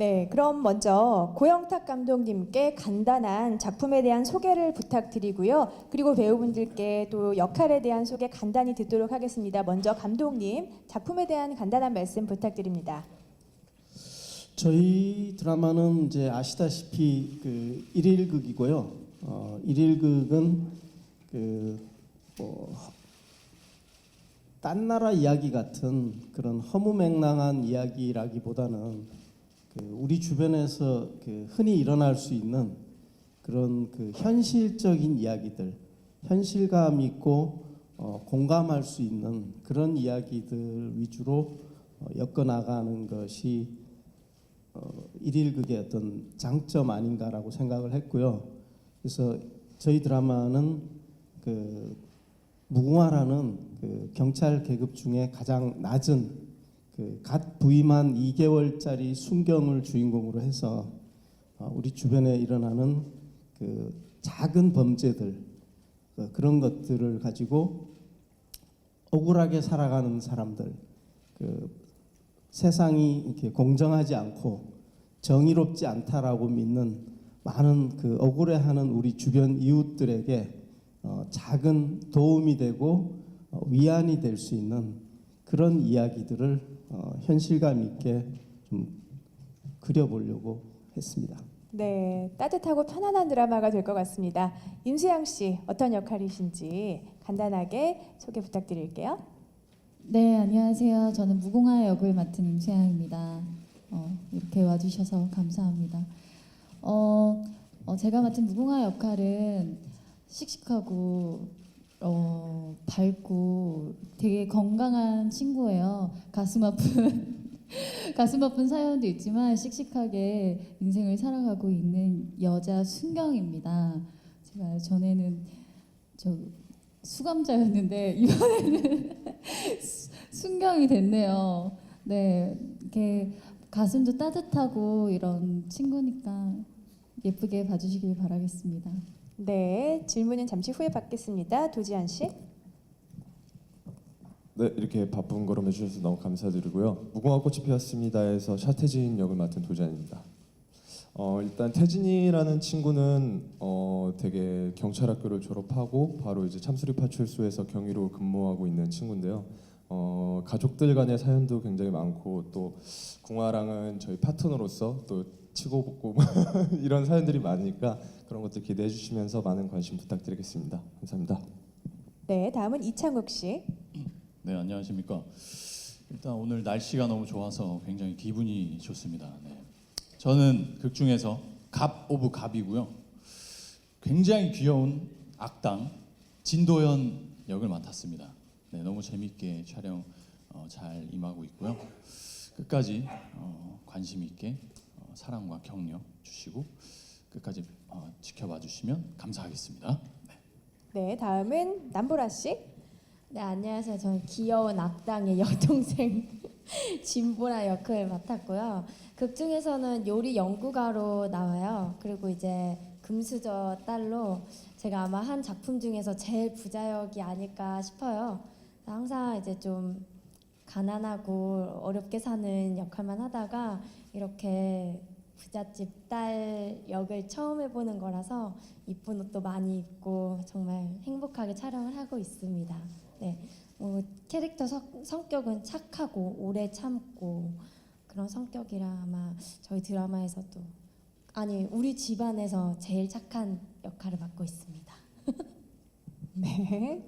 네, 그럼 먼저 고영탁 감독님께 간단한 작품에 대한 소개를 부탁드리고요. 그리고 배우분들께 또 역할에 대한 소개 간단히 듣도록 하겠습니다. 먼저 감독님, 작품에 대한 간단한 말씀 부탁드립니다. 저희 드라마는 이제 아시다시피 그 일일극이고요. 일일극은 딴 나라 이야기 같은 그런 허무맹랑한 이야기라기보다는 우리 주변에서 흔히 일어날 수 있는 그런 현실적인 이야기들, 현실감 있고 공감할 수 있는 그런 이야기들 위주로 엮어나가는 것이 일일극의 어떤 장점 아닌가라고 생각을 했고요. 그래서 저희 드라마는 무궁화라는 경찰 계급 중에 가장 낮은 갓 부임한 2개월짜리 순경을 주인공으로 해서 우리 주변에 일어나는 작은 범죄들, 그런 것들을 가지고 억울하게 살아가는 사람들, 세상이 이렇게 공정하지 않고 정의롭지 않다라고 믿는 많은 억울해하는 우리 주변 이웃들에게 작은 도움이 되고 위안이 될 수 있는 그런 이야기들을 현실감 있게 좀 그려보려고 했습니다. 네, 따뜻하고 편안한 드라마가 될 것 같습니다. 임수양 씨, 어떤 역할이신지 간단하게 소개 부탁드릴게요. 네, 안녕하세요. 저는 무궁화 역을 맡은 임수양입니다. 이렇게 와주셔서 감사합니다. 제가 맡은 무궁화 역할은 씩씩하고 밝고 되게 건강한 친구예요. 가슴 아픈 사연도 있지만 씩씩하게 인생을 살아가고 있는 여자 순경입니다. 제가 전에는 수감자였는데 이번에는 순경이 됐네요. 네, 이렇게 가슴도 따뜻하고 이런 친구니까 예쁘게 봐주시길 바라겠습니다. 네, 질문은 잠시 후에 받겠습니다. 도지한 씨. 네, 이렇게 바쁜 걸음 해주셔서 너무 감사드리고요. 무궁화 꽃이 피었습니다에서 샤태진 역을 맡은 도지안입니다. 일단 태진이라는 친구는 되게 경찰학교를 졸업하고 바로 이제 참수리 파출소에서 경위로 근무하고 있는 친구인데요. 가족들 간의 사연도 굉장히 많고 또 궁화랑은 저희 파트너로서 또 치고 볶고 이런 사연들이 많으니까 그런 것들 기대해 주시면서 많은 관심 부탁드리겠습니다. 감사합니다. 네, 다음은 이창욱 씨. 네, 안녕하십니까. 일단 오늘 날씨가 너무 좋아서 굉장히 기분이 좋습니다. 네. 저는 극 중에서 갑 오브 갑이고요. 굉장히 귀여운 악당 진도현 역을 맡았습니다. 네, 너무 재밌게 촬영 잘 임하고 있고요. 끝까지 관심 있게 사랑과 격려 주시고 끝까지 지켜봐 주시면 감사하겠습니다. 네, 다음은 남보라 씨. 네, 안녕하세요. 저는 귀여운 악당의 여동생 진보라 역을 맡았고요. 극 중에서는 요리 연구가로 나와요. 그리고 이제 금수저 딸로 제가 아마 한 작품 중에서 제일 부자 역이 아닐까 싶어요. 항상 이제 좀 가난하고 어렵게 사는 역할만 하다가 이렇게 부잣집 딸 역을 처음 해보는 거라서 이쁜 옷도 많이 입고 정말 행복하게 촬영을 하고 있습니다. 네, 캐릭터 성격은 착하고 오래 참고 그런 성격이라 아마 저희 드라마에서도 아니 우리 집안에서 제일 착한 역할을 맡고 있습니다. 네,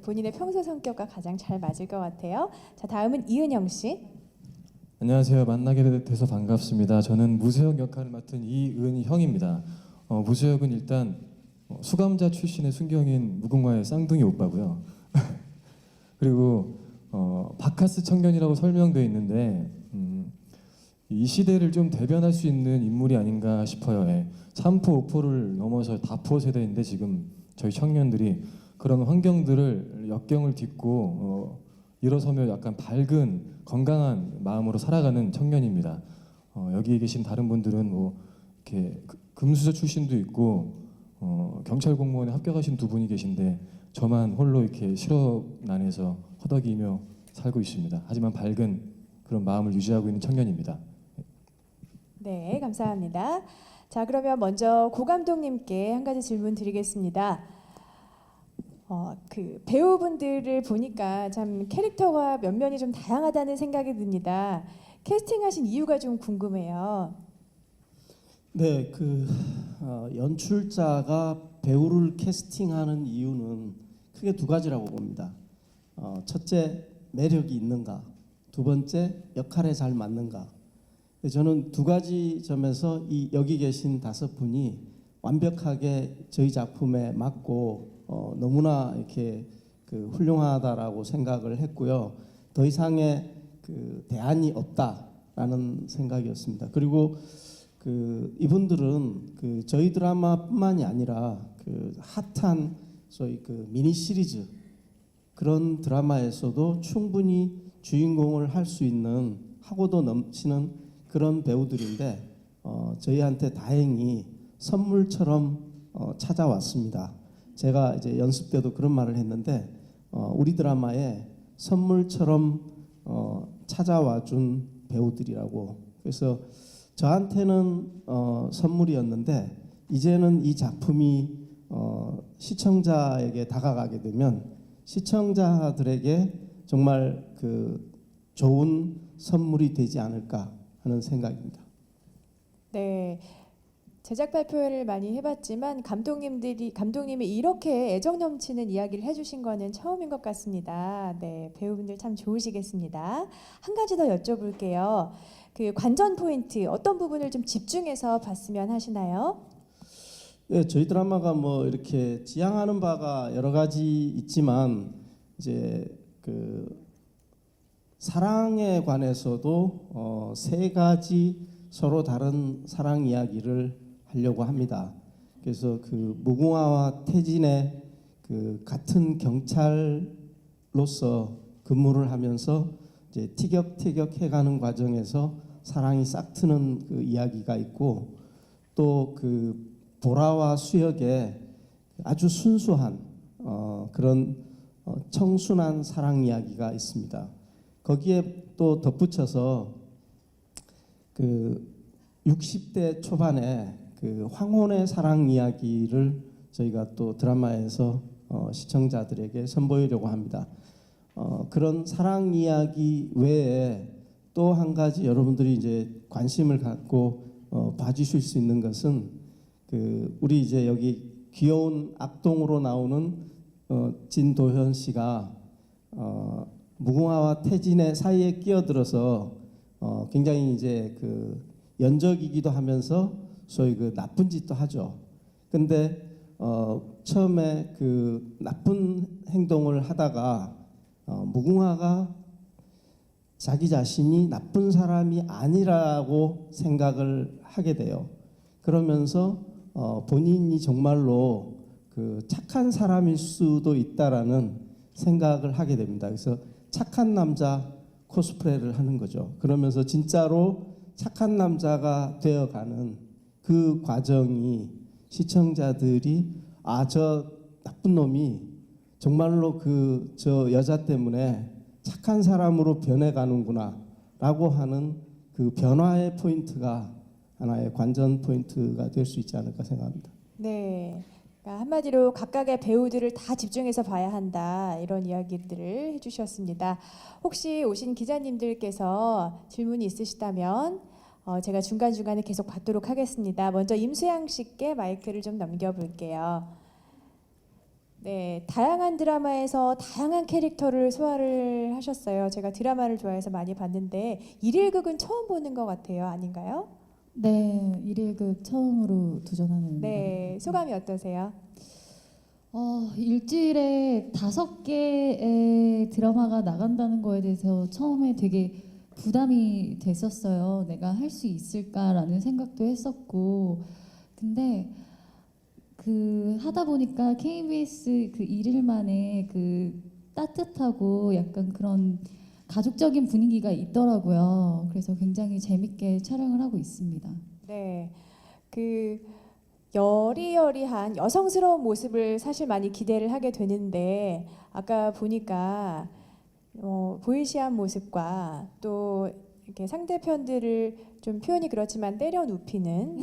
본인의 평소 성격과 가장 잘 맞을 것 같아요. 자, 다음은 이은영 씨. 안녕하세요. 만나게 돼서 반갑습니다. 저는 무수혁 역할을 맡은 이은형입니다. 무수혁은 일단 수감자 출신의 순경인 무궁화의 쌍둥이 오빠고요. 그리고 바카스 청년이라고 설명되어 있는데 이 시대를 좀 대변할 수 있는 인물이 아닌가 싶어요. 예. 3포, 5포를 넘어서 다포 세대인데 지금 저희 청년들이 그런 환경들을 역경을 딛고 일어서며 약간 밝은 건강한 마음으로 살아가는 청년입니다. 여기 계신 다른 분들은 뭐 이렇게 금수저 출신도 있고 경찰 공무원에 합격하신 두 분이 계신데 저만 홀로 이렇게 실업난에서 허덕이며 살고 있습니다. 하지만 밝은 그런 마음을 유지하고 있는 청년입니다. 네, 감사합니다. 자, 그러면 먼저 고 감독님께 한 가지 질문 드리겠습니다. 그 배우분들을 보니까 참 캐릭터가 면면이 좀 다양하다는 생각이 듭니다. 캐스팅하신 이유가 좀 궁금해요. 네, 연출자가 배우를 캐스팅하는 이유는 크게 두 가지라고 봅니다. 첫째, 매력이 있는가. 두 번째, 역할에 잘 맞는가. 저는 두 가지 점에서 여기 계신 5분이 완벽하게 저희 작품에 맞고 너무나 이렇게 훌륭하다라고 생각을 했고요. 더 이상의 대안이 없다라는 생각이었습니다. 그리고 이분들은 저희 드라마뿐만이 아니라 핫한 소위 미니 시리즈 그런 드라마에서도 충분히 주인공을 할 수 있는 하고도 넘치는 그런 배우들인데 저희한테 다행히 선물처럼 찾아왔습니다. 제가 이제 연습 때도 그런 말을 했는데 우리 드라마에 선물처럼 찾아와 준 배우들이라고. 그래서 저한테는 선물이었는데 이제는 이 작품이 시청자에게 다가가게 되면 시청자들에게 정말 좋은 선물이 되지 않을까 하는 생각입니다. 네, 제작 발표를 많이 해봤지만 감독님이 이렇게 애정 넘치는 이야기를 해주신 거는 처음인 것 같습니다. 네, 배우분들 참 좋으시겠습니다. 한 가지 더 여쭤볼게요. 관전 포인트 어떤 부분을 좀 집중해서 봤으면 하시나요? 예, 저희 드라마가 뭐 이렇게 지향하는 바가 여러 가지 있지만 이제 사랑에 관해서도 3가지 서로 다른 사랑 이야기를 하려고 합니다. 그래서 무궁화와 태진의 같은 경찰로서 근무를 하면서 이제 티격태격 해가는 과정에서 사랑이 싹트는 이야기가 있고 또 보라와 수혁의 아주 순수한 그런 청순한 사랑 이야기가 있습니다. 거기에 또 덧붙여서 60대 초반에 황혼의 사랑 이야기를 저희가 또 드라마에서 시청자들에게 선보이려고 합니다. 그런 사랑 이야기 외에 또 한 가지 여러분들이 이제 관심을 갖고 봐주실 수 있는 것은 우리 이제 여기 귀여운 악동으로 나오는 진도현 씨가 무궁화와 태진의 사이에 끼어들어서 굉장히 이제 연적이기도 하면서 소위 나쁜 짓도 하죠. 근데 처음에 나쁜 행동을 하다가 무궁화가 자기 자신이 나쁜 사람이 아니라고 생각을 하게 돼요. 그러면서 본인이 정말로 착한 사람일 수도 있다라는 생각을 하게 됩니다. 그래서 착한 남자 코스프레를 하는 거죠. 그러면서 진짜로 착한 남자가 되어가는 그 과정이 시청자들이 저 나쁜 놈이 정말로 저 여자 때문에 착한 사람으로 변해가는구나 라고 하는 변화의 포인트가 하나의 관전 포인트가 될 수 있지 않을까 생각합니다. 네, 그러니까 한마디로 각각의 배우들을 다 집중해서 봐야 한다 이런 이야기들을 해주셨습니다. 혹시 오신 기자님들께서 질문이 있으시다면 제가 중간중간에 계속 받도록 하겠습니다. 먼저 임수양 씨께 마이크를 좀 넘겨볼게요. 네, 다양한 드라마에서 다양한 캐릭터를 소화를 하셨어요. 제가 드라마를 좋아해서 많이 봤는데 일일극은 처음 보는 것 같아요. 아닌가요? 네, 1일극 처음으로 도전하는. 네, 소감이 어떠세요? 일주일에 5개의 드라마가 나간다는 거에 대해서 처음에 되게 부담이 됐었어요. 내가 할 수 있을까라는 생각도 했었고, 근데 하다 보니까 KBS 1일만에 따뜻하고 약간 그런 가족적인 분위기가 있더라고요. 그래서 굉장히 재밌게 촬영을 하고 있습니다. 네, 여리여리한 여성스러운 모습을 사실 많이 기대를 하게 되는데 아까 보니까 보이시한 모습과 또 이렇게 상대편들을 좀 표현이 그렇지만 때려 눕히는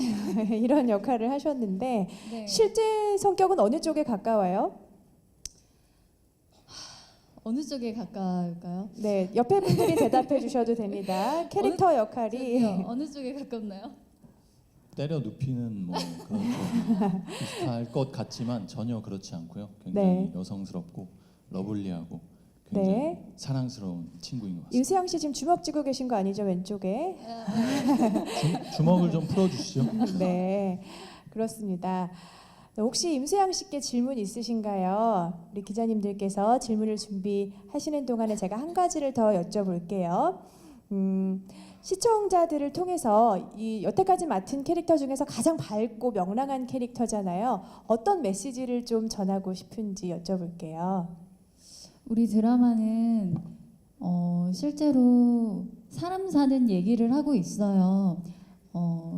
이런 역할을 하셨는데 네. 실제 성격은 어느 쪽에 가까워요? 어느 쪽에 가까울까요? 네, 옆에 분들이 대답해 주셔도 됩니다. 캐릭터 역할이 저기요, 어느 쪽에 가깝나요? 때려 눕히는 뭐 그런 좀 비슷할 것 같지만 전혀 그렇지 않고요. 굉장히 네. 여성스럽고 러블리하고 굉장히 네. 사랑스러운 친구인 것 같습니다. 임수양 씨 지금 주먹 쥐고 계신 거 아니죠, 왼쪽에? 주먹을 좀 풀어주시죠. 네, 그렇습니다. 혹시 임수양 씨께 질문 있으신가요? 우리 기자님들께서 질문을 준비하시는 동안에 제가 한 가지를 더 여쭤볼게요. 시청자들을 통해서 이 여태까지 맡은 캐릭터 중에서 가장 밝고 명랑한 캐릭터잖아요. 어떤 메시지를 좀 전하고 싶은지 여쭤볼게요. 우리 드라마는 실제로 사람 사는 얘기를 하고 있어요.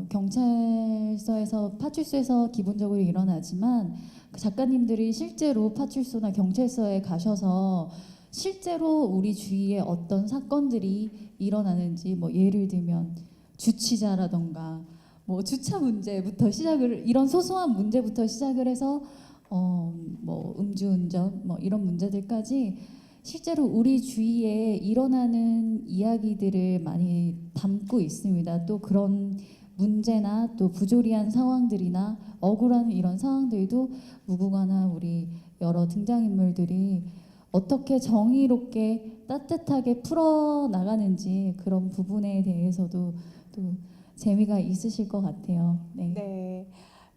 경찰서에서 파출소에서 기본적으로 일어나지만 그 작가님들이 실제로 파출소나 경찰서에 가셔서 실제로 우리 주위에 어떤 사건들이 일어나는지 뭐 예를 들면 주치자라던가 뭐 주차 문제부터 시작을 이런 소소한 문제부터 시작을 해서 뭐 음주운전 뭐 이런 문제들까지 실제로 우리 주위에 일어나는 이야기들을 많이 담고 있습니다. 또 그런 문제나 또 부조리한 상황들이나 억울한 이런 상황들도 무궁화나 우리 여러 등장인물들이 어떻게 정의롭게 따뜻하게 풀어 나가는지 그런 부분에 대해서도 또 재미가 있으실 것 같아요. 네. 네,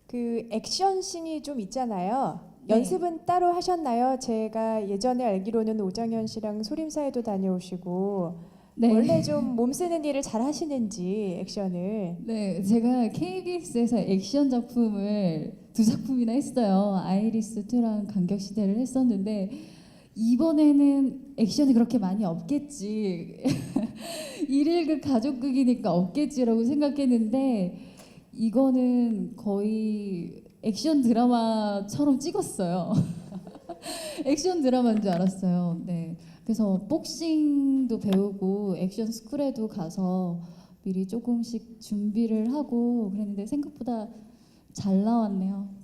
그 액션 씬이 좀 있잖아요. 네. 연습은 따로 하셨나요? 제가 예전에 알기로는 오정현 씨랑 소림사에도 다녀오시고 네. 원래 좀 몸 쓰는 일을 잘 하시는지 액션을. 네, 제가 KBS에서 액션 작품을 2작품이나 했어요. 아이리스 2랑 간격시대를 했었는데 이번에는 액션이 그렇게 많이 없겠지. 일일극 가족극이니까 없겠지라고 생각했는데 이거는 거의 액션 드라마처럼 찍었어요. 액션 드라마인 줄 알았어요. 네. 그래서 복싱도 배우고 액션 스쿨에도 가서 미리 조금씩 준비를 하고 그랬는데 생각보다 잘 나왔네요.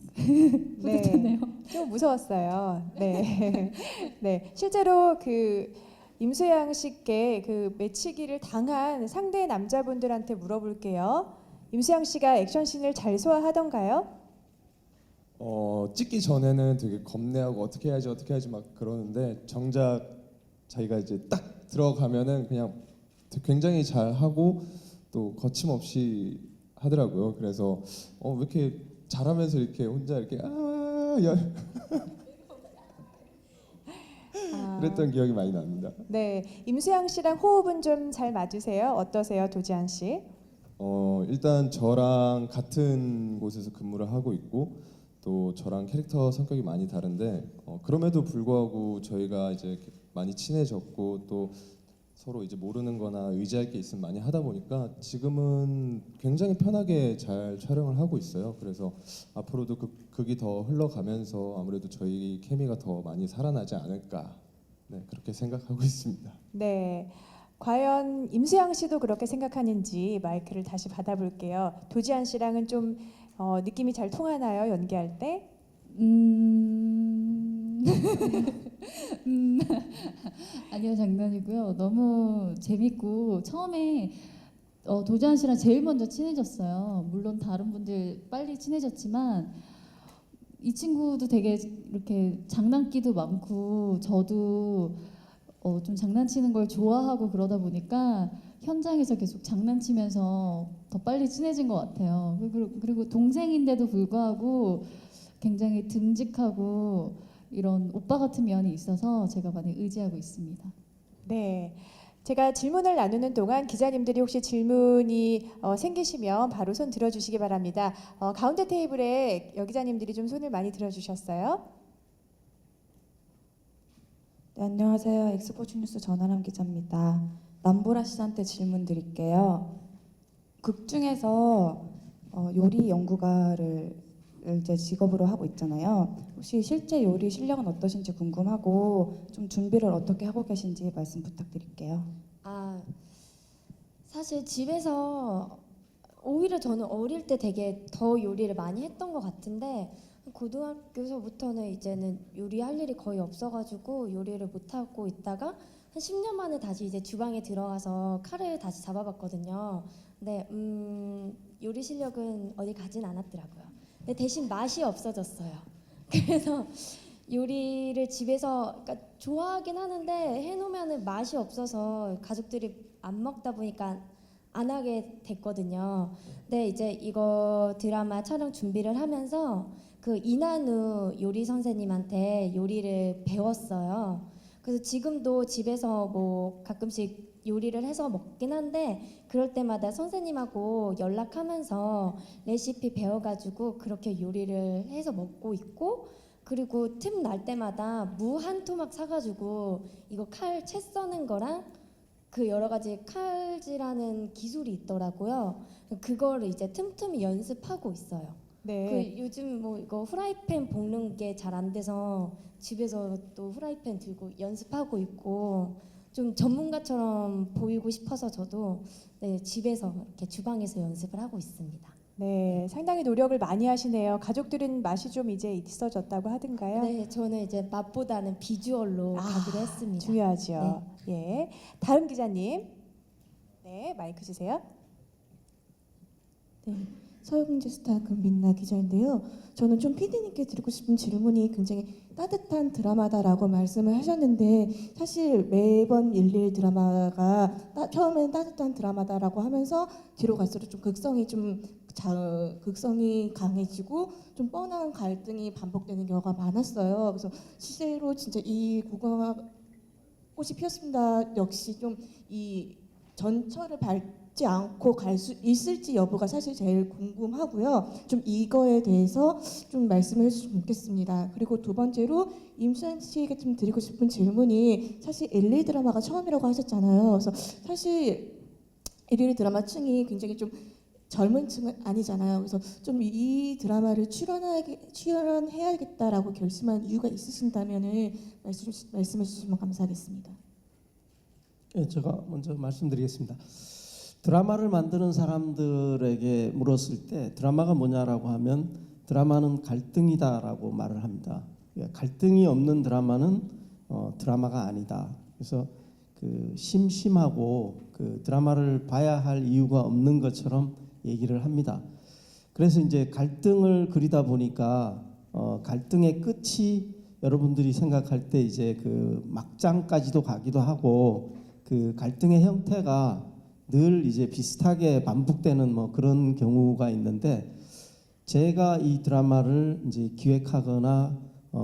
뿌듯하네요. 좀 무서웠어요. 네, 네. 실제로 그 임수양 씨께 그 매치기를 당한 상대 남자분들한테 물어볼게요. 임수양 씨가 액션씬을 잘 소화하던가요? 찍기 전에는 되게 겁내하고 어떻게 해야지 막 그러는데 정작 자기가 이제 딱 들어가면은 그냥 굉장히 잘 하고 또 거침없이 하더라고요. 그래서 왜 이렇게 잘하면서 이렇게 혼자 이렇게 그랬던 기억이 많이 납니다. 네, 임수양 씨랑 호흡은 좀 잘 맞으세요? 어떠세요, 도지한 씨? 일단 저랑 같은 곳에서 근무를 하고 있고 또 저랑 캐릭터 성격이 많이 다른데 그럼에도 불구하고 저희가 이제 많이 친해졌고 또 서로 이제 모르는 거나 의지할 게 있으면 많이 하다 보니까 지금은 굉장히 편하게 잘 촬영을 하고 있어요. 그래서 앞으로도 극이 더 흘러가면서 아무래도 저희 케미가 더 많이 살아나지 않을까 그렇게 생각하고 있습니다. 네. 과연 임수양 씨도 그렇게 생각하는지 마이크를 다시 받아볼게요. 도지한 씨랑은 좀 느낌이 잘 통하나요? 연기할 때? 아니요, 장난이고요. 너무 재밌고 처음에 도지한 씨랑 제일 먼저 친해졌어요. 물론 다른 분들 빨리 친해졌지만 이 친구도 되게 이렇게 장난기도 많고 저도 좀 장난치는 걸 좋아하고 그러다 보니까 현장에서 계속 장난치면서 더 빨리 친해진 것 같아요. 그리고 동생인데도 불구하고 굉장히 듬직하고 이런 오빠 같은 면이 있어서 제가 많이 의지하고 있습니다. 네. 제가 질문을 나누는 동안 기자님들이 혹시 질문이 생기시면 바로 손 들어주시기 바랍니다. 가운데 테이블에 여기자님들이 좀 손을 많이 들어주셨어요. 네, 안녕하세요. 엑스포츠 뉴스 전아람 기자입니다. 남보라 씨한테 질문 드릴게요. 극 중에서 요리 연구가를 이제 직업으로 하고 있잖아요. 혹시 실제 요리 실력은 어떠신지 궁금하고 좀 준비를 어떻게 하고 계신지 말씀 부탁드릴게요. 사실 집에서 오히려 저는 어릴 때 되게 더 요리를 많이 했던 것 같은데 고등학교서부터는 이제는 요리할 일이 거의 없어가지고 요리를 못 하고 있다가 한 10년 만에 다시 이제 주방에 들어가서 칼을 다시 잡아봤거든요. 근데 요리 실력은 어디 가진 않았더라고요. 근데 대신 맛이 없어졌어요. 그래서 요리를 집에서 그러니까 좋아하긴 하는데 해놓으면은 맛이 없어서 가족들이 안 먹다 보니까 안 하게 됐거든요. 근데 이제 이거 드라마 촬영 준비를 하면서 그 이난우 요리 선생님한테 요리를 배웠어요. 그래서 지금도 집에서 뭐 가끔씩 요리를 해서 먹긴 한데 그럴 때마다 선생님하고 연락하면서 레시피 배워가지고 그렇게 요리를 해서 먹고 있고 그리고 틈 날 때마다 무 한 토막 사가지고 이거 칼 채 써는 거랑 그 여러 가지 칼질하는 기술이 있더라고요. 그거를 이제 틈틈이 연습하고 있어요. 네. 그 요즘 뭐 이거 후라이팬 볶는 게 잘 안 돼서 집에서 또 후라이팬 들고 연습하고 있고 좀 전문가처럼 보이고 싶어서 저도 네, 집에서 이렇게 주방에서 연습을 하고 있습니다. 네, 상당히 노력을 많이 하시네요. 가족들은 맛이 좀 이제 있어졌다고 하던가요? 네, 저는 이제 맛보다는 비주얼로 가기로 했습니다. 중요하죠. 예. 다음 기자님. 네, 마이크 주세요. 네, 서울경제스타 금민나 기자인데요. 저는 좀 PD님께 드리고 싶은 질문이 굉장히 따뜻한 드라마다라고 말씀을 하셨는데 사실 매번 11 드라마가 처음에는 따뜻한 드라마다라고 하면서 뒤로 갈수록 좀 극성이 강해지고 좀 뻔한 갈등이 반복되는 경우가 많았어요. 그래서 실제로 진짜 이 무궁화 꽃이 피었습니다 역시 좀 이 전철을 밟지 않고 갈 수 있을지 여부가 사실 제일 궁금하고요. 좀 이거에 대해서 좀 말씀을 해주시면 좋겠습니다. 그리고 두 번째로 임수연 씨에게 좀 드리고 싶은 질문이 사실 LA 드라마가 처음이라고 하셨잖아요. 그래서 사실 LA 드라마 층이 굉장히 좀 젊은 층은 아니잖아요. 그래서 좀 이 드라마를 출연해야겠다라고 결심한 이유가 있으신다면은 말씀해 주시면 감사하겠습니다. 예, 제가 먼저 말씀드리겠습니다. 드라마를 만드는 사람들에게 물었을 때 드라마가 뭐냐라고 하면 드라마는 갈등이다라고 말을 합니다. 갈등이 없는 드라마는 드라마가 아니다. 그래서 그 심심하고 그 드라마를 봐야 할 이유가 없는 것처럼 얘기를 합니다. 그래서 이제 갈등을 그리다 보니까 갈등의 끝이 여러분들이 생각할 때 이제 그 막장까지도 가기도 하고 그 갈등의 형태가 늘 이제 비슷하게 반복되는 뭐 그런 경우가 있는데 제가 이 드라마를 이제 기획하거나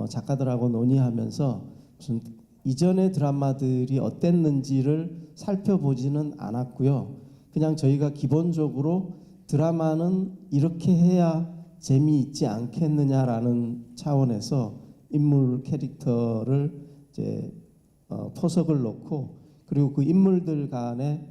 작가들하고 논의하면서 무슨 이전의 드라마들이 어땠는지를 살펴보지는 않았고요. 그냥 저희가 기본적으로 드라마는 이렇게 해야 재미있지 않겠느냐라는 차원에서 인물 캐릭터를 이제 포석을 놓고 그리고 그 인물들 간에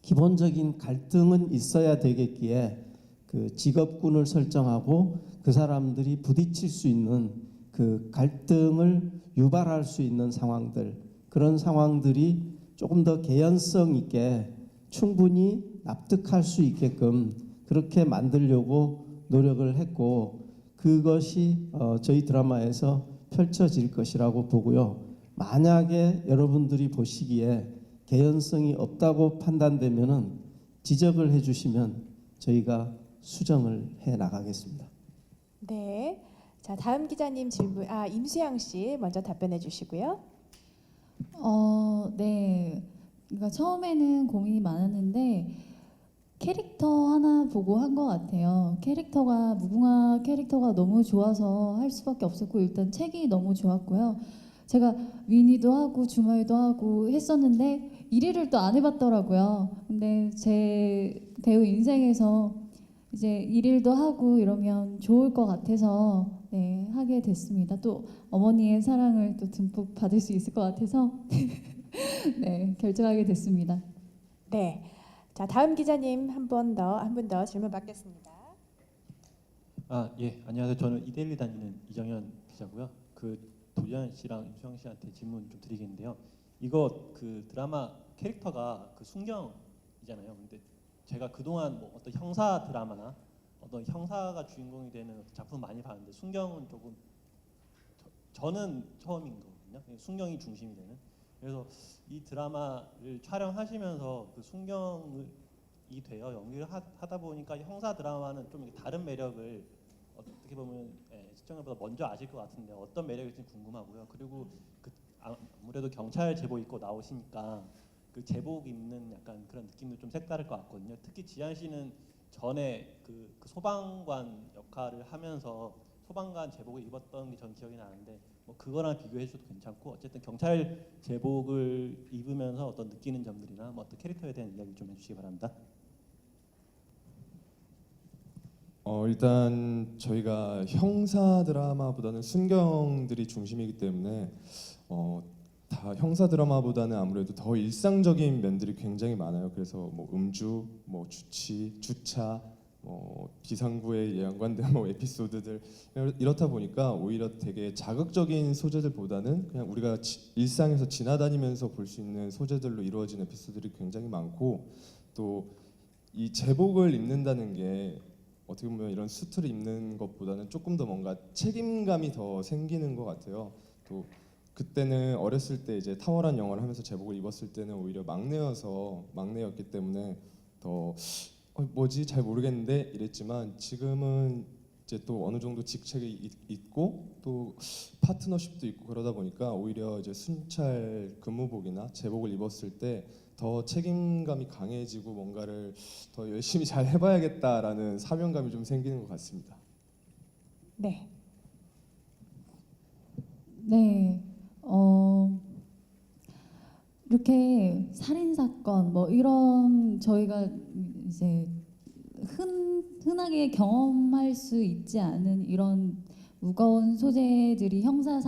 기본적인 갈등은 있어야 되겠기에 그 직업군을 설정하고 그 사람들이 부딪힐 수 있는 그 갈등을 유발할 수 있는 상황들 그런 상황들이 조금 더 개연성 있게 충분히 납득할 수 있게끔 그렇게 만들려고 노력을 했고 그것이 저희 드라마에서 펼쳐질 것이라고 보고요. 만약에 여러분들이 보시기에 개연성이 없다고 판단되면은 지적을 해주시면 저희가 수정을 해 나가겠습니다. 네. 자, 다음 기자님 질문. 임수양 씨 먼저 답변해 주시고요. 네. 그러니까 처음에는 고민이 많았는데 캐릭터 하나 보고 한 것 같아요. 무궁화 캐릭터가 너무 좋아서 할 수밖에 없었고 일단 책이 너무 좋았고요. 제가 위니도 하고 주말도 하고 했었는데 1위를 또 안 해봤더라고요. 근데 제 배우 인생에서 이제 1위도 하고 이러면 좋을 것 같아서 네, 하게 됐습니다. 또 어머니의 사랑을 또 듬뿍 받을 수 있을 것 같아서 네, 결정하게 됐습니다. 네. 자, 다음 기자님 한 분 더 질문 받겠습니다. 예, 안녕하세요. 저는 이데일리 다니는 이정현 기자고요. 그 도지현 씨랑 임수영 씨한테 질문 좀 드리겠는데요. 이거 그 드라마 캐릭터가 그 순경이잖아요. 아니잖아요. 근데 제가 그동안 뭐 어떤 형사 드라마나 어떤 형사가 주인공이 되는 작품 많이 봤는데 순경은 조금 저는 처음인 거거든요. 순경이 중심이 되는. 그래서 이 드라마를 촬영하시면서 그 순경이 되어 연기를 하다 보니까 형사 드라마는 좀 이렇게 다른 매력을 어떻게 보면 시청자보다 먼저 아실 것 같은데 어떤 매력일지 궁금하고요. 그리고 아무래도 경찰 제복 입고 나오시니까 그 제복 입는 약간 그런 느낌도 좀 색다를 것 같거든요. 특히 지한 씨는 전에 그 소방관 역할을 하면서 소방관 제복을 입었던 게 전 기억이 나는데 뭐 그거랑 비교해 주셔도 괜찮고 어쨌든 경찰 제복을 입으면서 어떤 느끼는 점들이나 뭐 어떤 캐릭터에 대한 이야기 좀 해주시기 바랍니다. 일단 저희가 형사 드라마보다는 순경들이 중심이기 때문에 다 형사 드라마보다는 아무래도 더 일상적인 면들이 굉장히 많아요. 그래서 뭐 음주, 뭐 주치, 주차, 뭐 비상구에 연관된 뭐 에피소드들 이렇다 보니까 오히려 되게 자극적인 소재들보다는 그냥 우리가 일상에서 지나다니면서 볼 수 있는 소재들로 이루어진 에피소드들이 굉장히 많고 또 이 제복을 입는다는 게 어떻게 보면 이런 수트를 입는 것보다는 조금 더 뭔가 책임감이 더 생기는 것 같아요. 또 그때는 어렸을 때 이제 탁월한 영화를 하면서 제복을 입었을 때는 오히려 막내였기 때문에 더 뭐지 잘 모르겠는데 이랬지만 지금은 이제 또 어느 정도 직책이 있고 또 파트너십도 있고 그러다 보니까 오히려 이제 순찰 근무복이나 제복을 입었을 때 더 책임감이 강해지고 뭔가를 더 열심히 잘 해봐야겠다라는 사명감이 좀 생기는 것 같습니다. 네. 네. 이렇게 살인 사건 뭐 이런 저희가 이제 흔하게 경험할 수 있지 않은 이런 무거운 소재들이 형사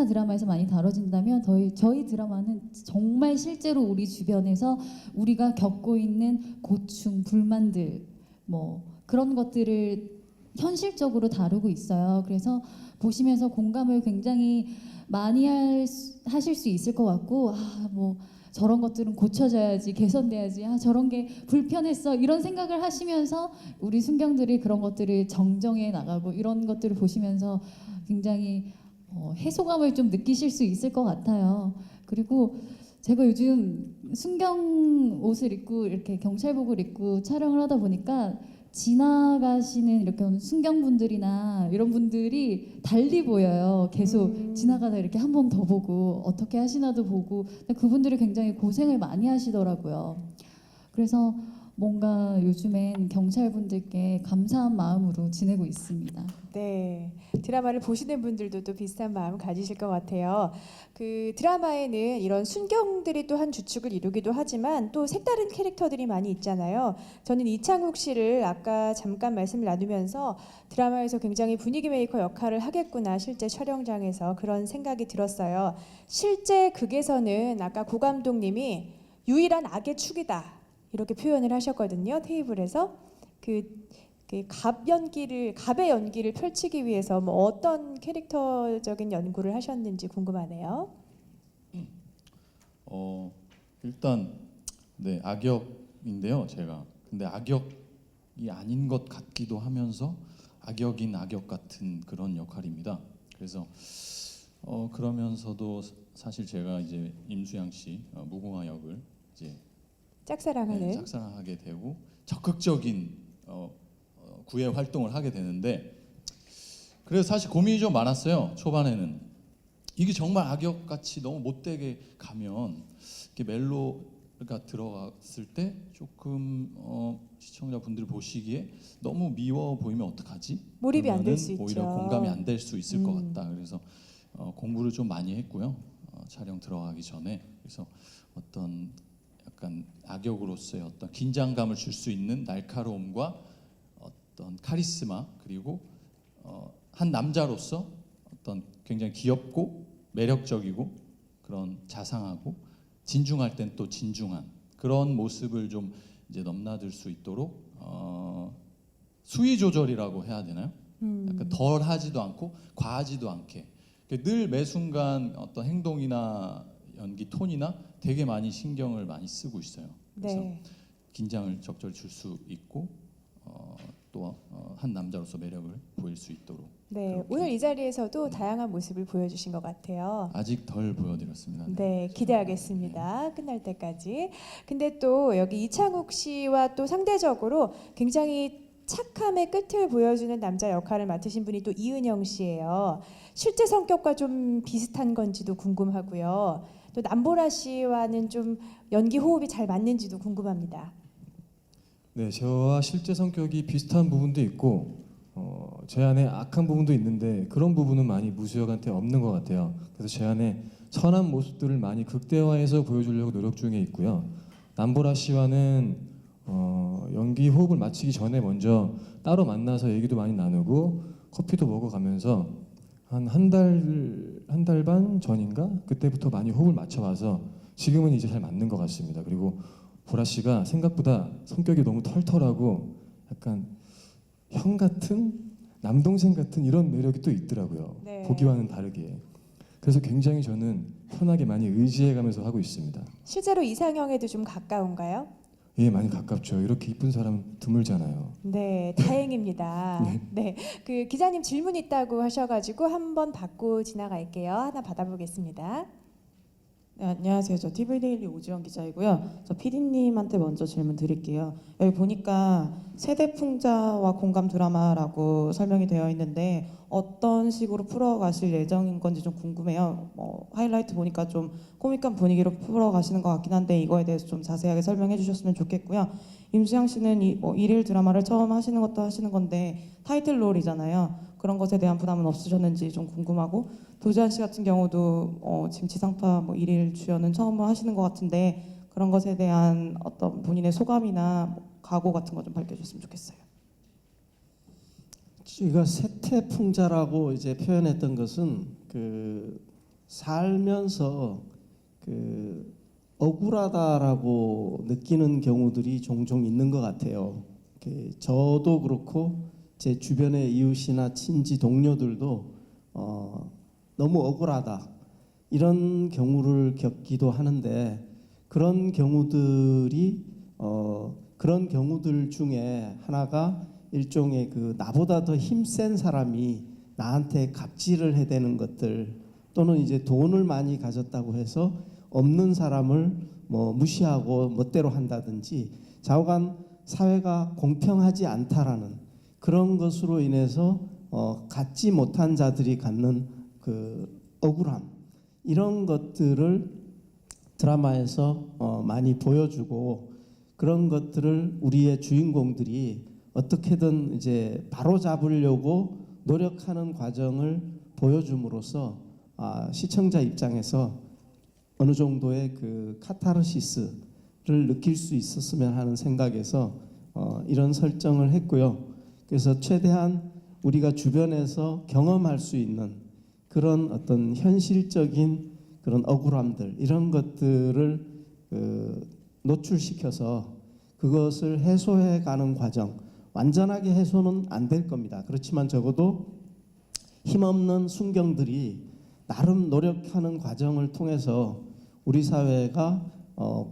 드라마에서 많이 다뤄진다면 저희 드라마는 정말 실제로 우리 주변에서 우리가 겪고 있는 고충, 불만들 뭐 그런 것들을 현실적으로 다루고 있어요. 그래서 보시면서 공감을 굉장히 많이 하실 수 있을 것 같고 뭐 저런 것들은 고쳐져야지, 개선돼야지, 저런 게 불편했어 이런 생각을 하시면서 우리 순경들이 그런 것들을 정정해 나가고 이런 것들을 보시면서 굉장히 해소감을 좀 느끼실 수 있을 것 같아요. 그리고 제가 요즘 순경 옷을 입고 이렇게 경찰복을 입고 촬영을 하다 보니까 지나가시는 이렇게 순경분들이나 이런 분들이 달리 보여요. 계속 지나가다 이렇게 한 번 더 보고 어떻게 하시나도 보고 그분들이 굉장히 고생을 많이 하시더라고요. 그래서 뭔가 요즘엔 경찰분들께 감사한 마음으로 지내고 있습니다. 네, 드라마를 보시는 분들도 또 비슷한 마음 가지실 것 같아요. 그 드라마에는 이런 순경들이 또 한 주축을 이루기도 하지만 또 색다른 캐릭터들이 많이 있잖아요. 저는 이창욱 씨를 아까 잠깐 말씀을 나누면서 드라마에서 굉장히 분위기 메이커 역할을 하겠구나 실제 촬영장에서 그런 생각이 들었어요. 실제 극에서는 아까 고 감독님이 유일한 악의 축이다 이렇게 표현을 하셨거든요. 테이블에서 갑의 연기를 펼치기 위해서 뭐 어떤 캐릭터적인 연구를 하셨는지 궁금하네요. 일단 네 악역인데요, 제가. 근데 악역이 아닌 것 같기도 하면서 악역인 악역 같은 그런 역할입니다. 그래서 그러면서도 사실 제가 이제 임수양 씨 무궁화 역을 이제 짝사랑하는 짝사랑하게 되고 적극적인 구애 활동을 하게 되는데 그래서 사실 고민이 좀 많았어요. 초반에는 이게 정말 악역같이 너무 못되게 가면 이렇게 멜로가 들어갔을 때 조금 시청자분들 보시기에 너무 미워 보이면 어떡하지? 몰입이 안 될 수 있죠. 오히려 공감이 안 될 수 있을 것 같다. 그래서 공부를 좀 많이 했고요. 촬영 들어가기 전에 그래서 어떤 약간 악역으로서의 어떤 긴장감을 줄 수 있는 날카로움과 어떤 카리스마 그리고 한 남자로서 어떤 굉장히 귀엽고 매력적이고 그런 자상하고 진중할 땐 또 진중한 그런 모습을 좀 이제 넘나들 수 있도록 수위 조절이라고 해야 되나요? 약간 덜하지도 않고 과하지도 않게 늘 매 순간 어떤 행동이나 연기 톤이나 되게 많이 신경을 많이 쓰고 있어요. 그래서 네. 긴장을 적절히 줄 수 있고 또 한 남자로서 매력을 보일 수 있도록 네, 그렇게. 오늘 이 자리에서도 다양한 모습을 보여주신 것 같아요. 아직 덜 보여드렸습니다. 네, 기대하겠습니다. 끝날 때까지. 근데 또 여기 이창욱 씨와 또 상대적으로 굉장히 착함의 끝을 보여주는 남자 역할을 맡으신 분이 또 이은영 씨예요. 실제 성격과 좀 비슷한 건지도 궁금하고요. 또 남보라 씨와는 좀 연기 호흡이 잘 맞는지도 궁금합니다. 네, 저와 실제 성격이 비슷한 부분도 있고 제 안에 악한 부분도 있는데 그런 부분은 많이 무수혁한테 없는 것 같아요. 그래서 제 안에 선한 모습들을 많이 극대화해서 보여주려고 노력 중에 있고요. 남보라 씨와는 연기 호흡을 마치기 전에 먼저 따로 만나서 얘기도 많이 나누고 커피도 먹어가면서 한 달 반 전인가 그때부터 많이 호흡을 맞춰와서 지금은 이제 잘 맞는 것 같습니다. 그리고 보라 씨가 생각보다 성격이 너무 털털하고 약간 형 같은 남동생 같은 이런 매력이 또 있더라고요. 네. 보기와는 다르게. 그래서 굉장히 저는 편하게 많이 의지해가면서 하고 있습니다. 실제로 이상형에도 좀 가까운가요? 예, 많이 가깝죠. 이렇게 이쁜 사람 드물잖아요. 네, 다행입니다. 네, 그 기자님 질문 있다고 하셔가지고 한번 받고 지나갈게요. 하나 받아보겠습니다. 네, 안녕하세요. 저 TV데일리 오지원 기자이고요. 저 PD님한테 먼저 질문 드릴게요. 여기 보니까 세대 풍자와 공감 드라마라고 설명이 되어 있는데 어떤 식으로 풀어가실 예정인 건지 좀 궁금해요. 하이라이트 보니까 좀 코믹한 분위기로 풀어가시는 것 같긴 한데 이거에 대해서 좀 자세하게 설명해 주셨으면 좋겠고요. 임수양 씨는 일일 드라마를 처음 하시는 것도 하시는 건데 타이틀롤이잖아요. 그런 것에 대한 부담은 없으셨는지 좀 궁금하고, 도지한 씨 같은 경우도 지금 지상파 일일 주연은 처음 하시는 것 같은데 그런 것에 대한 어떤 본인의 소감이나 각오 같은 거 좀 밝혀주셨으면 좋겠어요. 제가 세태풍자라고 이제 표현했던 것은 그 살면서 그 억울하다라고 느끼는 경우들이 종종 있는 것 같아요. 저도 그렇고 제 주변의 이웃이나 친지 동료들도 너무 억울하다 이런 경우를 겪기도 하는데 그런 경우들이 그런 경우들 중에 하나가 일종의 그 나보다 더 힘센 사람이 나한테 갑질을 해대는 것들 또는 이제 돈을 많이 가졌다고 해서 없는 사람을 무시하고 멋대로 한다든지 좌우간 사회가 공평하지 않다라는 그런 것으로 인해서 갖지 못한 자들이 갖는 그 억울함 이런 것들을 드라마에서 많이 보여주고 그런 것들을 우리의 주인공들이 어떻게든 이제 바로 잡으려고 노력하는 과정을 보여줌으로써 시청자 입장에서 어느 정도의 그 카타르시스를 느낄 수 있었으면 하는 생각에서 이런 설정을 했고요. 그래서 최대한 우리가 주변에서 경험할 수 있는 그런 어떤 현실적인 그런 억울함들 이런 것들을 노출시켜서 그것을 해소해 가는 과정 완전하게 해소는 안 될 겁니다. 그렇지만 적어도 힘없는 순경들이 나름 노력하는 과정을 통해서 우리 사회가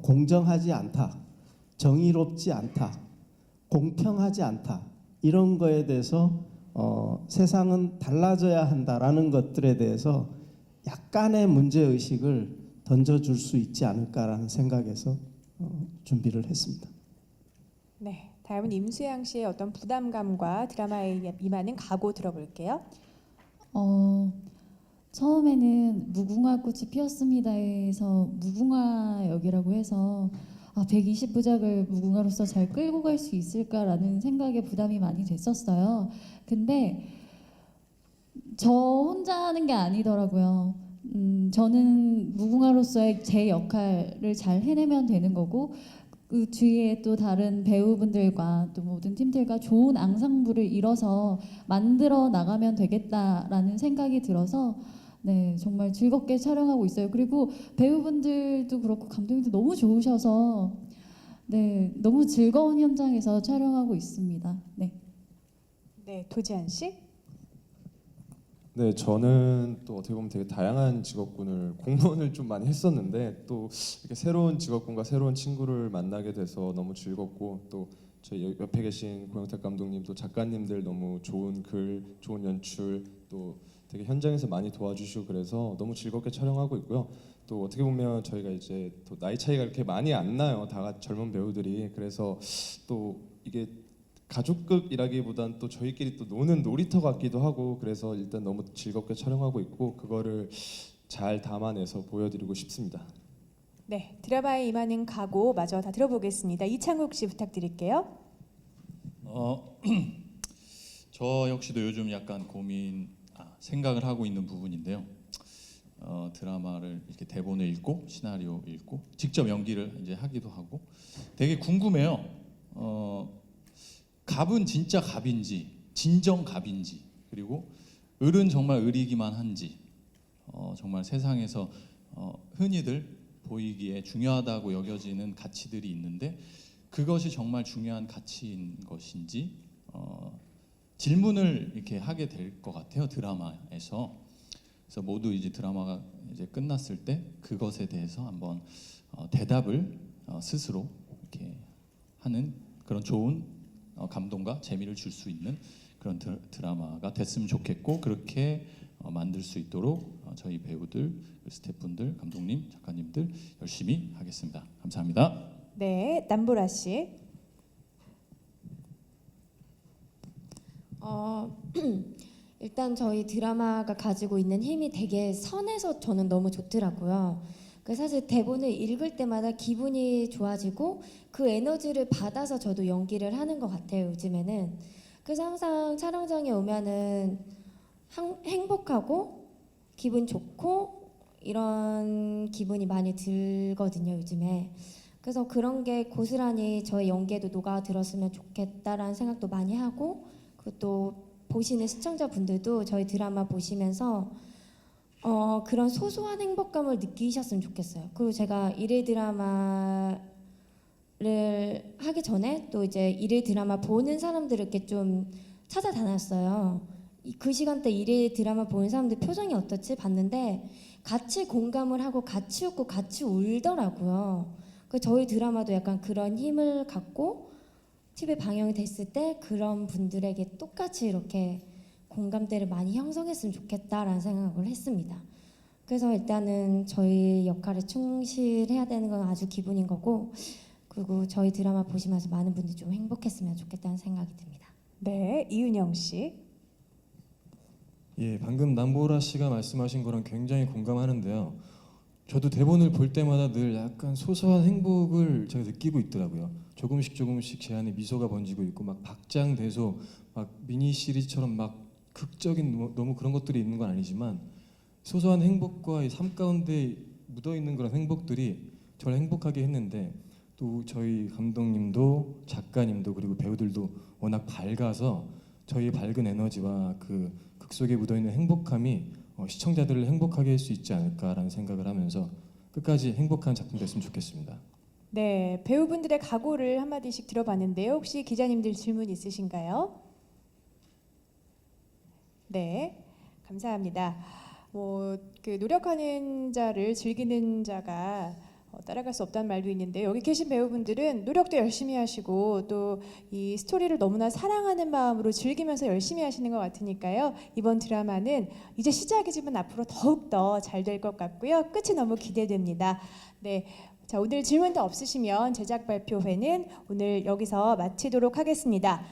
공정하지 않다, 정의롭지 않다, 공평하지 않다 이런 거에 대해서 세상은 달라져야 한다라는 것들에 대해서 약간의 문제의식을 던져줄 수 있지 않을까라는 생각에서 준비를 했습니다. 네, 다음은 임수양 씨의 어떤 부담감과 드라마에 임하는 각오 들어볼게요. 처음에는 무궁화 꽃이 피었습니다에서 무궁화 역이라고 해서 120부작을 무궁화로서 잘 끌고 갈 수 있을까라는 생각에 부담이 많이 됐었어요. 근데 저 혼자 하는 게 아니더라고요. 저는 무궁화로서의 제 역할을 잘 해내면 되는 거고 그 주위에 또 다른 배우분들과 또 모든 팀들과 좋은 앙상블을 이뤄서 만들어 나가면 되겠다라는 생각이 들어서 네, 정말 즐겁게 촬영하고 있어요. 그리고 배우분들도 그렇고 감독님도 너무 좋으셔서 네, 너무 즐거운 현장에서 촬영하고 있습니다. 네. 네, 도지한 씨. 네, 저는 또 어떻게 보면 되게 다양한 직업군을 공무원을 좀 많이 했었는데 또 이렇게 새로운 직업군과 새로운 친구를 만나게 돼서 너무 즐겁고 또 저희 옆에 계신 고영탁 감독님 또 작가님들 너무 좋은 글, 좋은 연출 또 되게 현장에서 많이 도와주시고 그래서 너무 즐겁게 촬영하고 있고요. 또 어떻게 보면 저희가 이제 또 나이 차이가 이렇게 많이 안 나요. 다 젊은 배우들이. 그래서 또 이게 가족극이라기보단 또 저희끼리 또 노는 놀이터 같기도 하고 그래서 일단 너무 즐겁게 촬영하고 있고 그거를 잘 담아내서 보여드리고 싶습니다. 네, 드라마에 임하는 각오 마저 다 들어보겠습니다. 이창욱 씨 부탁드릴게요. 저 역시도 요즘 약간 생각을 하고 있는 부분인데요. 드라마를 이렇게 대본을 읽고 시나리오 읽고 직접 연기를 이제 하기도 하고 되게 궁금해요. 갑은 진짜 갑인지 진정 갑인지 그리고 을은 정말 을이기만 한지 정말 세상에서 흔히들 보이기에 중요하다고 여겨지는 가치들이 있는데 그것이 정말 중요한 가치인 것인지 질문을 이렇게 하게 될 것 같아요. 드라마에서. 그래서 모두 이제 드라마가 이제 끝났을 때 그것에 대해서 한번 대답을 스스로 이렇게 하는 그런 좋은 감동과 재미를 줄 수 있는 그런 드라마가 됐으면 좋겠고 그렇게 만들 수 있도록 저희 배우들, 스태프분들, 감독님, 작가님들 열심히 하겠습니다. 감사합니다. 네, 남보라 씨. 일단 저희 드라마가 가지고 있는 힘이 되게 선해서 저는 너무 좋더라고요. 사실 대본을 읽을 때마다 기분이 좋아지고 그 에너지를 받아서 저도 연기를 하는 것 같아요. 요즘에는. 그래서 항상 촬영장에 오면은 행복하고 기분 좋고 이런 기분이 많이 들거든요. 요즘에. 그래서 그런 게 고스란히 저의 연기에도 녹아들었으면 좋겠다라는 생각도 많이 하고 그리고 또 보시는 시청자분들도 저희 드라마 보시면서 그런 소소한 행복감을 느끼셨으면 좋겠어요. 그리고 제가 일일 드라마를 하기 전에 또 이제 일일 드라마 보는 사람들을 이렇게 좀 찾아다녔어요. 그 시간대 일일 드라마 보는 사람들 표정이 어떻지 봤는데 같이 공감을 하고 같이 웃고 같이 울더라고요. 저희 드라마도 약간 그런 힘을 갖고 TV에 방영이 됐을 때 그런 분들에게 똑같이 이렇게 공감대를 많이 형성했으면 좋겠다라는 생각을 했습니다. 그래서 일단은 저희 역할에 충실해야 되는 건 아주 기본인 거고 그리고 저희 드라마 보시면서 많은 분들이 좀 행복했으면 좋겠다는 생각이 듭니다. 네, 이윤영 씨. 예, 방금 남보라 씨가 말씀하신 거랑 굉장히 공감하는데요. 저도 대본을 볼 때마다 늘 약간 소소한 행복을 제가 느끼고 있더라고요. 조금씩 제 안에 미소가 번지고 있고 막 박장대소 막 미니 시리즈처럼 막 극적인 너무 그런 것들이 있는 건 아니지만 소소한 행복과 이 삶 가운데 묻어 있는 그런 행복들이 저를 행복하게 했는데 또 저희 감독님도 작가님도 그리고 배우들도 워낙 밝아서 저희의 밝은 에너지와 그 극 속에 묻어 있는 행복함이 시청자들을 행복하게 할 수 있지 않을까라는 생각을 하면서 끝까지 행복한 작품 됐으면 좋겠습니다. 네, 배우분들의 각오를 한마디씩 들어봤는데요. 혹시 기자님들 질문 있으신가요? 네, 감사합니다. 그 노력하는 자를 즐기는 자가 따라갈 수 없다는 말도 있는데 여기 계신 배우분들은 노력도 열심히 하시고 또 이 스토리를 너무나 사랑하는 마음으로 즐기면서 열심히 하시는 것 같으니까요. 이번 드라마는 이제 시작이지만 앞으로 더욱더 잘 될 것 같고요. 끝이 너무 기대됩니다. 네. 자, 오늘 질문도 없으시면 제작 발표회는 오늘 여기서 마치도록 하겠습니다.